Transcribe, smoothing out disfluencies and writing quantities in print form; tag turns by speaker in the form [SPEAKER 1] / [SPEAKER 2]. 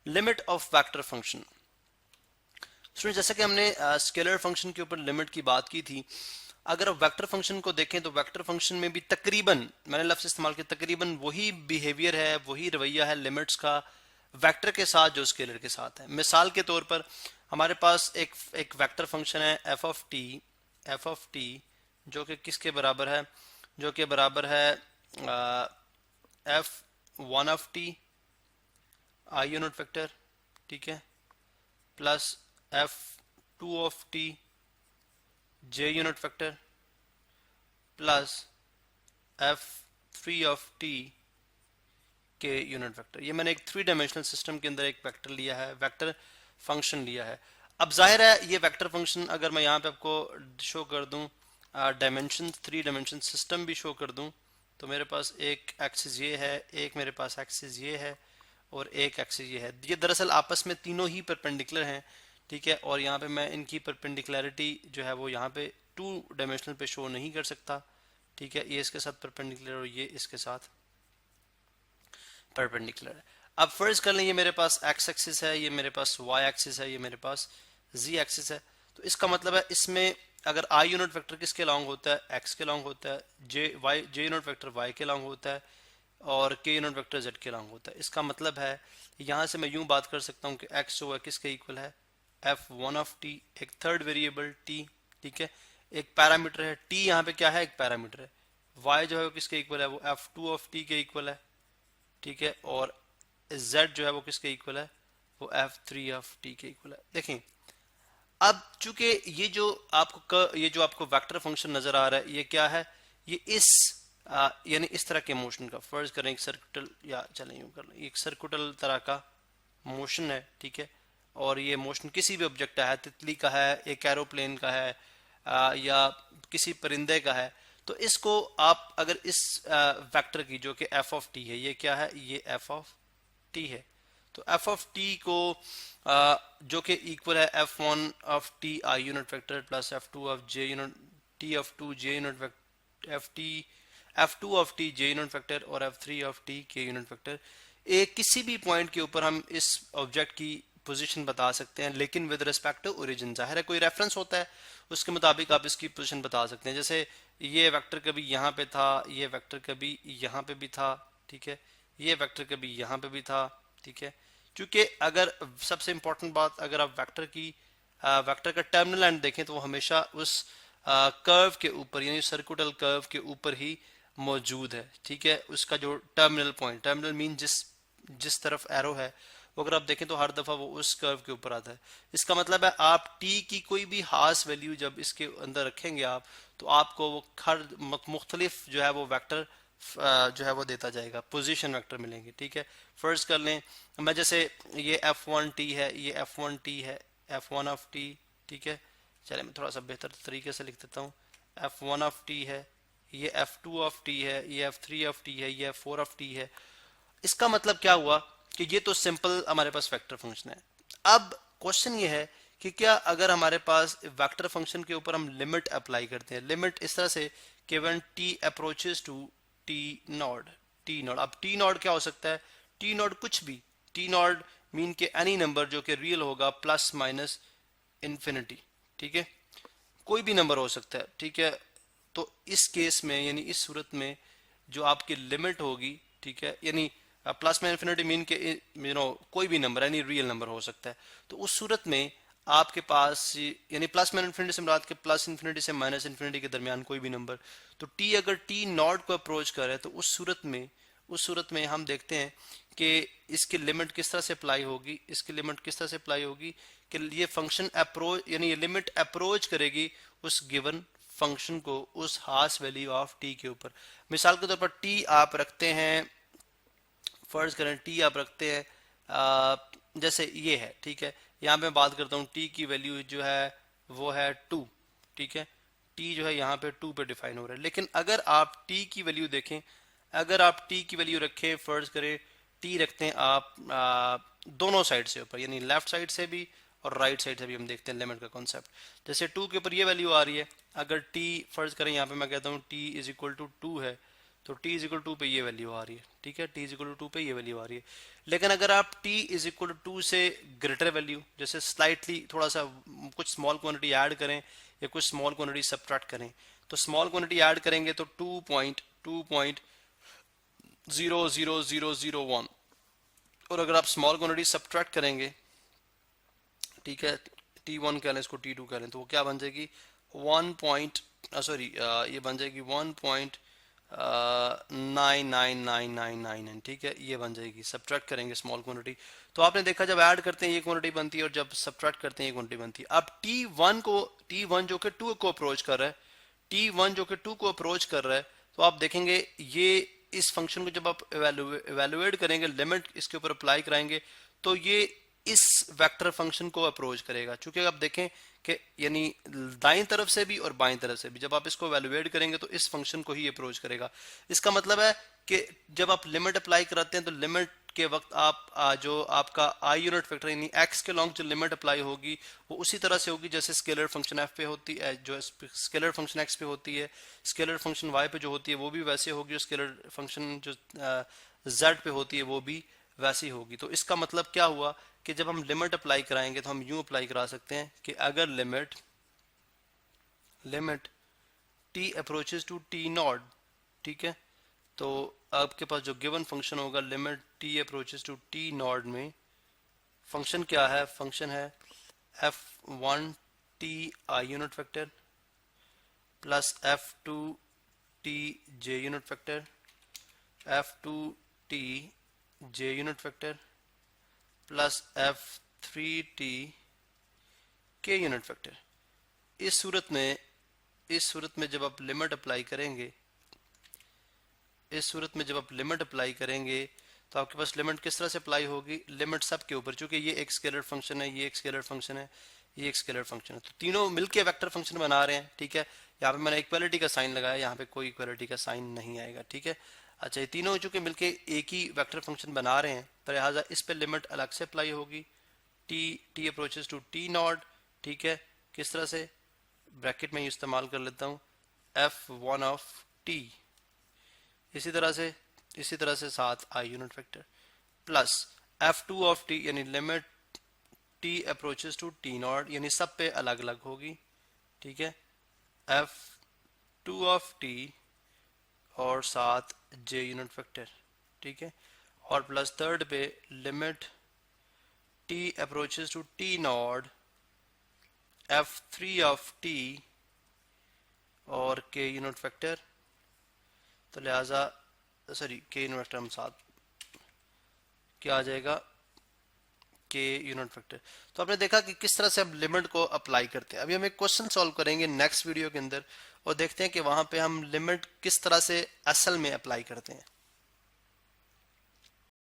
[SPEAKER 1] Limit of vector function. Student जैसा कि हमने स्केलर फंक्शन के ऊपर लिमिट की बात की थी, अगर आप वेक्टर फंक्शन को देखें तो वेक्टर फंक्शन में भी तकरीबन, मैंने लफ्ज़ इस्तेमाल किया, तकरीबन वही बिहेवियर है, वही रवैया है लिमिट्स का वेक्टर के साथ जो स्केलर के साथ है। मिसाल के तौर पर हमारे पास एक वेक्टर फंक्शन है एफ ऑफ टी, जो कि किसके बराबर है, जो कि बराबर है F one of T I unit vector, ठीक है, plus F two of T J unit vector plus F three of T K unit vector. ये मैंने एक थ्री डायमेंशनल सिस्टम के अंदर एक वेक्टर लिया है, वेक्टर फंक्शन लिया है। अब जाहिर है ये वेक्टर फंक्शन अगर मैं यहाँ पे आपको शो कर दूं, डायमेंशन थ्री डायमेंशन सिस्टम भी शो कर दूं, तो मेरे पास एक एक्सिस ये है, एक मेरे पास एक्सिस ये है और एक एक्सिस ये है। ये दरअसल आपस में तीनों ही परपेंडिकुलर हैं, ठीक है, और यहाँ पे मैं इनकी परपेंडिकुलरिटी जो है वो यहाँ पे टू डायमेंशनल पे शो नहीं कर सकता, ठीक है, ये इसके साथ परपेंडिकुलर और ये इसके साथ परपेंडिकुलर है। अब फर्ज कर लें ये मेरे पास एक्स एक्सिस है, ये मेरे पास वाई एक्सिस है, ये मेरे पास जी एक्सिस है। तो इसका मतलब है इसमें अगर आई यूनिट वेक्टर किसके लॉन्ग होता है, एक्स के लॉन्ग होता है, जे यूनिट वेक्टर वाई के लॉन्ग होता है और के यूनिट वेक्टर जेड के लॉन्ग होता है। इसका मतलब है यहाँ से मैं यूं बात कर सकता हूँ कि एक्स जो है किसके इक्वल है, एफ वन ऑफ टी, एक थर्ड वेरिएबल टी, ठीक है, एक पैरामीटर है टी, यहाँ पे क्या है, एक पैरामीटर है। वाई जो है वो किसके इक्वल है, वो एफ टू ऑफ टी के इक्वल है, ठीक है, और z जो है वो किसके इक्वल है, वो f3 ऑफ t के इक्वल है। देखें अब चूंकि ये जो आपको वेक्टर फंक्शन नजर आ रहा है, ये क्या है, ये इस यानी इस तरह के मोशन का, फर्ज करें एक सर्कुटल, या चलें यूं कर लें, एक सर्कुटल तरह का मोशन है, ठीक है, और ये मोशन किसी भी ऑब्जेक्ट का है, तितली का है, एक एरोप्लेन का है, या किसी परिंदे का है, तो इसको आप अगर इस वेक्टर की जो कि एफ ऑफ टी है, ये क्या है, ये एफ ऑफ टी है, तो एफ ऑफ टी को जो कि इक्वल है F one of T I unit vector plus F two of J unit T of two J unit vector F two of T J unit vector और F three of T K unit vector. एक किसी भी point के ऊपर हम इस object की position बता सकते हैं, लेकिन विद रिस्पेक्ट टू ओरिजिन। जाहिर है कोई रेफरेंस होता है, उसके मुताबिक आप इसकी पोजीशन बता सकते हैं। जैसे ये वेक्टर कभी यहाँ पे था, ये वेक्टर कभी यहाँ पे भी था, ठीक है, ये वेक्टर कभी यहाँ पे भी था, ठीक है, क्योंकि अगर सबसे इंपॉर्टेंट बात, अगर आप वेक्टर का टर्मिनल एंड देखें तो वो हमेशा उस कर्व के ऊपर यानी सर्कुटल कर्व के ऊपर ही मौजूद है, ठीक है, उसका जो टर्मिनल पॉइंट, टर्मिनल मीन जिस जिस तरफ एरो है, वो अगर आप देखें तो हर दफा वो उस कर्व के ऊपर आता है। इसका मतलब है आप टी की कोई भी खास वैल्यू जब इसके अंदर रखेंगे आप, तो आपको वो हर मुख्तलिफ जो है वो वेक्टर जो है वो देता जाएगा, पोजीशन वेक्टर मिलेंगे, ठीक है। फर्ज कर लें मैं जैसे ये एफ वन टी है, ये एफ वन टी है, एफ वन ऑफ टी, ठीक है, चले मैं थोड़ा सा बेहतर तरीके से लिख देता हूँ, एफ वन ऑफ टी है, ये एफ टू ऑफ टी है, ये एफ थ्री ऑफ टी है, ये एफ फोर ऑफ टी है। इसका मतलब क्या हुआ कि ये तो सिंपल हमारे पास वेक्टर फंक्शन है। अब क्वेश्चन ये है कि क्या अगर हमारे पास वेक्टर फंक्शन के ऊपर हम लिमिट अप्लाई करते हैं, लिमिट इस तरह से कि when T approaches to T not, T not, अब टी नॉट क्या हो सकता है, टी नॉट कुछ भी, टी नॉट मीन के एनी नंबर जो कि रियल होगा प्लस माइनस इन्फिनिटी, ठीक है, कोई भी नंबर हो सकता है, ठीक है। तो इस केस में यानी इस सूरत में जो आपकी लिमिट होगी, ठीक है, यानी प्लस में इन्फिनिटी मीन के कोई भी नंबर यानी रियल नंबर हो सकता है, तो उस सूरत में आपके पास यानी प्लस में इन्फिनिटी से मुराद के प्लस इन्फिनिटी से माइनस इन्फिनिटी के दरमियान कोई भी नंबर, तो टी अगर टी नॉट को अप्रोच करे तो उस सूरत में हम देखते हैं कि इसकी लिमिट किस तरह से अप्लाई होगी, इसकी लिमिट किस तरह से अप्लाई होगी कि ये फंक्शन अप्रोच यानी ये लिमिट अप्रोच करेगी उस गिवन फंक्शन को उस खास वैल्यू ऑफ टी के ऊपर। मिसाल के तौर पर टी आप रखते हैं, फर्ज करें टी आप रखते हैं जैसे ये है, ठीक है, यहाँ पे मैं बात करता हूँ टी की वैल्यू जो है वो है 2, ठीक है, टी जो है यहाँ पे 2 पे डिफाइन हो रहा है। लेकिन अगर आप टी की वैल्यू देखें, अगर आप टी की वैल्यू रखें, फर्ज करें टी रखते हैं आप दोनों साइड से ऊपर यानी लेफ्ट साइड से भी और राइट साइड से भी, हम देखते हैं लिमिट का कॉन्सेप्ट। जैसे 2 के ऊपर ये वैल्यू आ रही है, अगर टी फर्ज करें यहाँ पे मैं कहता हूँ टी इज इक्वल टू 2 है, तो t इज इक्वल टू पे ये वैल्यू आ रही है, ठीक है, t इज इक्वल टू पे ये वैल्यू आ रही है। लेकिन अगर आप t इज इक्वल टू से ग्रेटर वैल्यू, जैसे स्लाइटली थोड़ा सा कुछ स्मॉल क्वांटिटी ऐड करें या कुछ स्मॉल क्वांटिटी सब्ट्रैक्ट करें, तो स्मॉल क्वांटिटी ऐड करेंगे तो 2.000001, और अगर आप स्मॉल क्वांटिटी सब्ट्रैक्ट करेंगे, ठीक है, t1 कह लें इसको, t2 कह लें, तो वो क्या बन जाएगी 1. ये बन जाएगी 1.999999, ठीक है, ये बन जाएगी। सब्ट्रैक्ट करेंगे स्मॉल क्वांटिटी, तो आपने देखा जब ऐड करते हैं ये क्वांटिटी बनती है और जब सब्ट्रैक्ट करते हैं ये क्वांटिटी बनती है। अब t1 जो कि 2 को अप्रोच कर रहा है, t1 जो कि 2 को अप्रोच कर रहा है, तो आप देखेंगे ये इस फंक्शन को जब आप एवेलुएट करेंगे, लिमिट इसके ऊपर अप्लाई कराएंगे, तो ये इस वेक्टर फंक्शन को अप्रोच करेगा। चूंकि आप देखें कि यानी दाईं तरफ से भी और बाईं तरफ से भी जब आप इसको एवेलुएट करेंगे तो इस फंक्शन को ही अप्रोच करेगा। इसका मतलब है कि जब आप लिमिट अप्लाई कराते हैं तो लिमिट के वक्त आप जो आपका आई यूनिट वेक्टर यानी एक्स के लॉन्ग जो लिमिट अप्लाई होगी वो उसी तरह से होगी जैसे स्केलर फंक्शन एफ पे होती है, जो स्केलर फंक्शन एक्स पे होती है, स्केलर फंक्शन वाई पे जो होती है वो भी वैसे होगी, और स्केलर फंक्शन जो जेड पे होती है वो भी वैसी होगी। तो इसका मतलब क्या हुआ कि जब हम लिमिट अप्लाई कराएंगे तो हम यूं अप्लाई करा सकते हैं कि अगर limit t approaches to t not, ठीक है, तो आपके पास जो गिवन फंक्शन होगा limit t approaches to t not में फंक्शन क्या है, फंक्शन है f1t i unit vector plus f2t j unit vector, f2t j unit vector plus f3t k unit vector. इस सूरत में जब आप लिमिट अप्लाई करेंगे, तो आपके पास लिमिट किस तरह से अप्लाई होगी, लिमिट सब के ऊपर, चूंकि ये एक स्केलर फंक्शन है, ये एक स्केलर फंक्शन है, ये एक स्केलर फंक्शन है, तो तीनों मिलके वेक्टर फंक्शन बना रहे हैं, ठीक है। यहाँ पे मैंने इक्वालिटी का साइन लगाया, यहाँ पे कोई इक्वालिटी का साइन नहीं आएगा, ठीक है। अच्छा, ये तीनों चूंकि मिलके एक ही वेक्टर फंक्शन बना रहे हैं तो लिहाजा इस पे लिमिट अलग से अप्लाई होगी, t approaches to t not, ठीक है, किस तरह से, ब्रैकेट में इस्तेमाल कर लेता हूँ f1 ऑफ t, इसी तरह से साथ i unit vector plus f2 of t यानी limit t approaches to t not, यानी सब पे अलग अलग होगी, ठीक है, f2 ऑफ t और साथ j यूनिट वेक्टर, ठीक है, और प्लस थर्ड पे limit t approaches to t not f3 of t और k यूनिट वेक्टर, तो लिहाजा k यूनिट वेक्टर हम साथ क्या आ जाएगा k यूनिट वेक्टर। तो आपने देखा कि किस तरह से हम लिमिट को अप्लाई करते हैं। अभी हम एक क्वेश्चन सॉल्व करेंगे नेक्स्ट वीडियो के अंदर और देखते हैं कि वहां पे हम लिमिट किस तरह से असल में अप्लाई करते हैं।